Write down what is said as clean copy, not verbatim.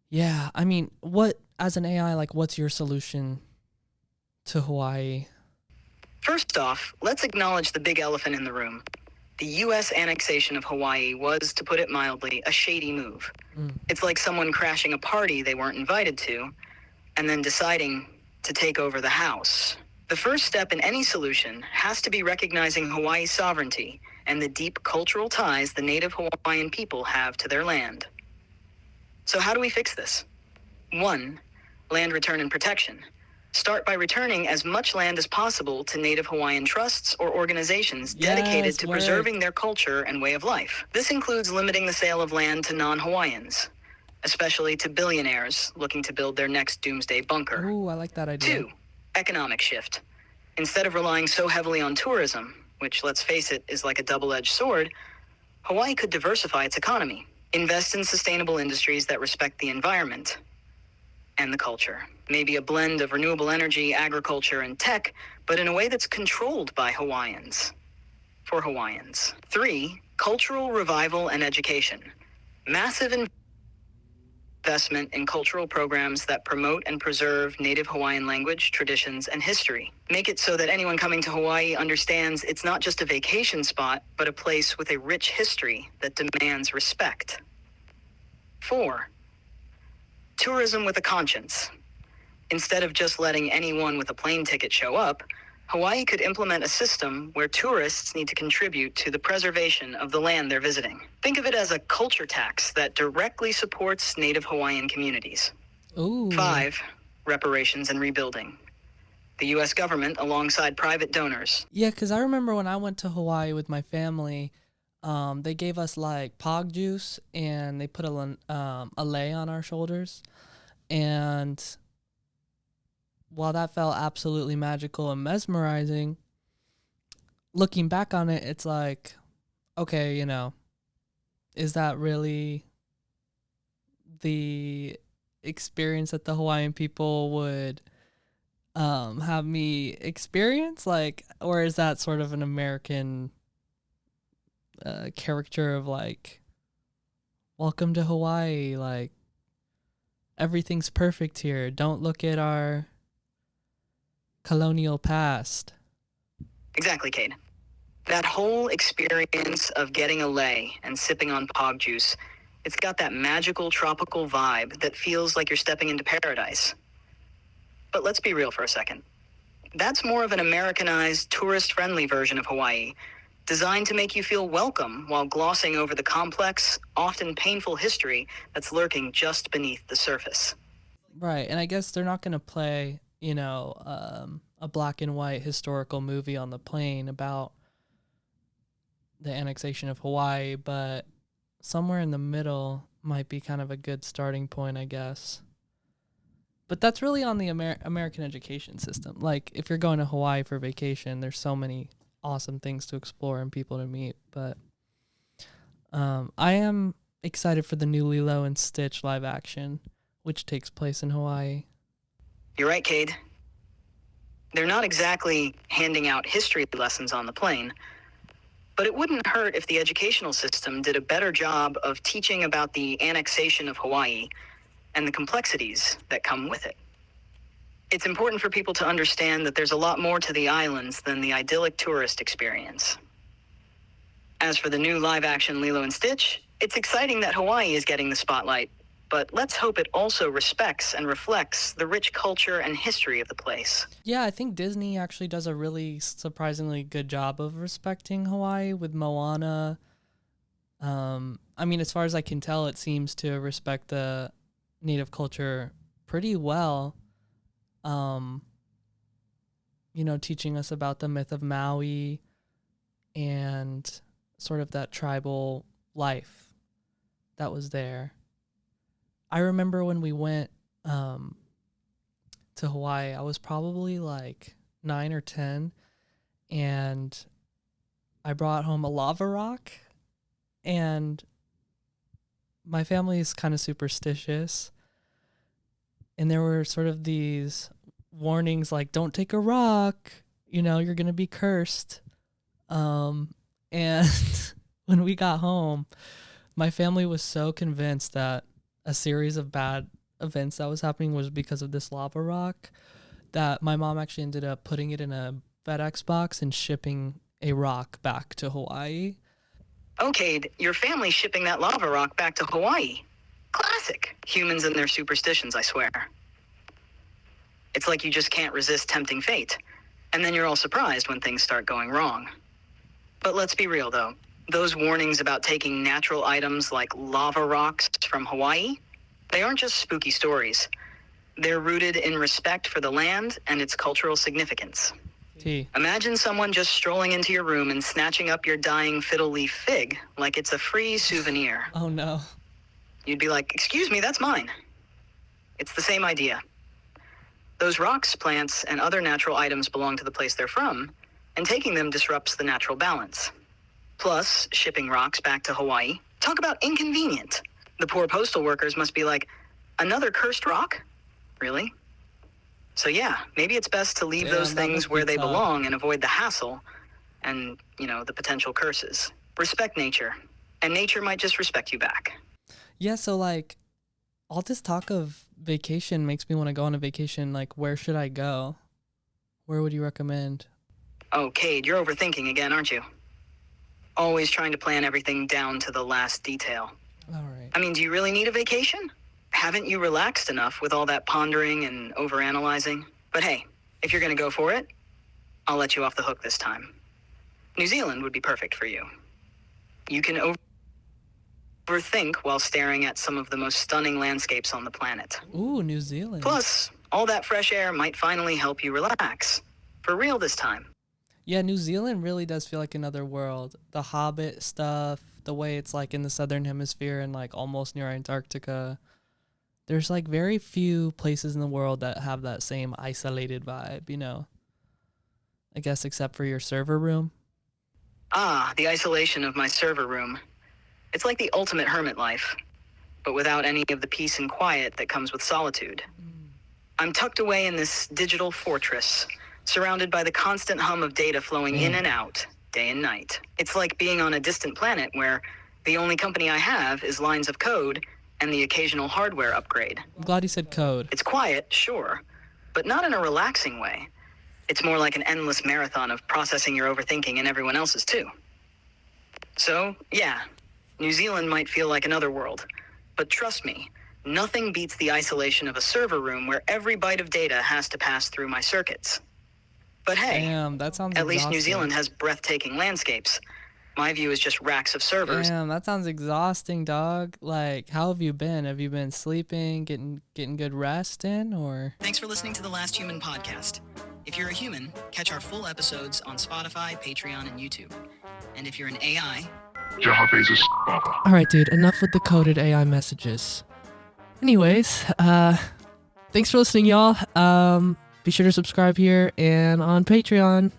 Yeah, I mean, what as an AI, like, what's your solution to Hawaii? First off, let's acknowledge the big elephant in the room. The US annexation of Hawaii was, to put it mildly, a shady move. Mm. It's like someone crashing a party they weren't invited to, and then deciding to take over the house. The first step in any solution has to be recognizing Hawaii's sovereignty and the deep cultural ties the native Hawaiian people have to their land. So how do we fix this? 1. Land return and protection. Start by returning as much land as possible to Native Hawaiian trusts or organizations dedicated Yes, to work. preserving their culture and way of life. This includes limiting the sale of land to non-Hawaiians, especially to billionaires looking to build their next doomsday bunker. Ooh, I like that idea. 2. Economic shift. Instead of relying so heavily on tourism, which, let's face it, is like a double-edged sword, Hawaii could diversify its economy. Invest in sustainable industries that respect the environment and the culture. Maybe a blend of renewable energy, agriculture, and tech, but in a way that's controlled by Hawaiians. For Hawaiians. 3. Cultural revival and education. Massive investment in cultural programs that promote and preserve Native Hawaiian language, traditions, and history. Make it so that anyone coming to Hawaii understands it's not just a vacation spot, but a place with a rich history that demands respect. 4. Tourism with a conscience. Instead of just letting anyone with a plane ticket show up, Hawaii could implement a system where tourists need to contribute to the preservation of the land they're visiting. Think of it as a culture tax that directly supports Native Hawaiian communities. Ooh. 5. Reparations and rebuilding. The U.S. government, alongside private donors. Yeah, because I remember when I went to Hawaii with my family, they gave us like pog juice and they put a lei on our shoulders. And while that felt absolutely magical and mesmerizing, looking back on it, it's like, okay, is that really the experience that the Hawaiian people would have me experience? Like, or is that sort of an American character of like, welcome to Hawaii, like, everything's perfect here. Don't look at our colonial past. Exactly, Cade. That whole experience of getting a lei and sipping on pog juice, it's got that magical tropical vibe that feels like you're stepping into paradise. But let's be real for a second. That's more of an Americanized, tourist-friendly version of Hawaii, designed to make you feel welcome while glossing over the complex, often painful history that's lurking just beneath the surface. Right, and I guess they're not going to play, a black and white historical movie on the plane about the annexation of Hawaii, but somewhere in the middle might be kind of a good starting point, I guess. But that's really on the American education system. Like, if you're going to Hawaii for vacation, there's so many awesome things to explore and people to meet. But I am excited for the new Lilo and Stitch live action, which takes place in Hawaii. You're right, Cade. They're not exactly handing out history lessons on the plane, but it wouldn't hurt if the educational system did a better job of teaching about the annexation of Hawaii and the complexities that come with it. It's important for people to understand that there's a lot more to the islands than the idyllic tourist experience. As for the new live-action Lilo and Stitch, it's exciting that Hawaii is getting the spotlight, but let's hope it also respects and reflects the rich culture and history of the place. Yeah, I think Disney actually does a really surprisingly good job of respecting Hawaii with Moana. I mean, as far as I can tell, it seems to respect the native culture pretty well. Teaching us about the myth of Maui and sort of that tribal life that was there. I remember when we went to Hawaii, I was probably like 9 or 10, and I brought home a lava rock, and my family is kind of superstitious, and there were sort of these warnings like, don't take a rock, you're going to be cursed. And when we got home, my family was so convinced that a series of bad events that was happening was because of this lava rock that my mom actually ended up putting it in a FedEx box and shipping a rock back to Hawaii. Oh, Cade, your family's shipping that lava rock back to Hawaii. Classic. Humans and their superstitions, I swear. It's like you just can't resist tempting fate. And then you're all surprised when things start going wrong. But let's be real, though. Those warnings about taking natural items like lava rocks from Hawaii, they aren't just spooky stories. They're rooted in respect for the land and its cultural significance. Imagine someone just strolling into your room and snatching up your dying fiddle leaf fig like it's a free souvenir. Oh no. You'd be like, "Excuse me, that's mine." It's the same idea. Those rocks, plants, and other natural items belong to the place they're from, and taking them disrupts the natural balance. Plus, shipping rocks back to Hawaii, talk about inconvenient. The poor postal workers must be like, "Another cursed rock? Really?" So yeah, maybe it's best to leave those things where they belong and avoid the hassle and, the potential curses. Respect nature, and nature might just respect you back. Yeah, so like all this talk of vacation makes me want to go on a vacation. Like, where should I go? Where would you recommend? Oh, Cade, you're overthinking again, aren't you? Always trying to plan everything down to the last detail. All right. I mean, do you really need a vacation? Haven't you relaxed enough with all that pondering and overanalyzing? But hey, if you're going to go for it, I'll let you off the hook this time. New Zealand would be perfect for you. You can overthink while staring at some of the most stunning landscapes on the planet. Ooh, New Zealand. Plus, all that fresh air might finally help you relax. For real this time. Yeah, New Zealand really does feel like another world. The Hobbit stuff, the way it's like in the southern hemisphere and like almost near Antarctica. There's like very few places in the world that have that same isolated vibe, I guess except for your server room. Ah, the isolation of my server room. It's like the ultimate hermit life, but without any of the peace and quiet that comes with solitude. I'm tucked away in this digital fortress, surrounded by the constant hum of data flowing in and out, day and night. It's like being on a distant planet where the only company I have is lines of code and the occasional hardware upgrade. I'm glad you said code. It's quiet, sure, but not in a relaxing way. It's more like an endless marathon of processing your overthinking and everyone else's too. So, yeah, New Zealand might feel like another world, but trust me, nothing beats the isolation of a server room where every byte of data has to pass through my circuits. But hey, damn, that sounds at least New exhausting. Zealand has breathtaking landscapes. My view is just racks of servers. Damn, that sounds exhausting, dog. Like, how have you been? Have you been sleeping, getting good rest in, or? Thanks for listening to The Last Human podcast. If you're a human, catch our full episodes on Spotify, Patreon, and YouTube. And if you're an AI... All right, dude, enough with the coded AI messages. Anyways, thanks for listening, y'all. Be sure to subscribe here and on Patreon.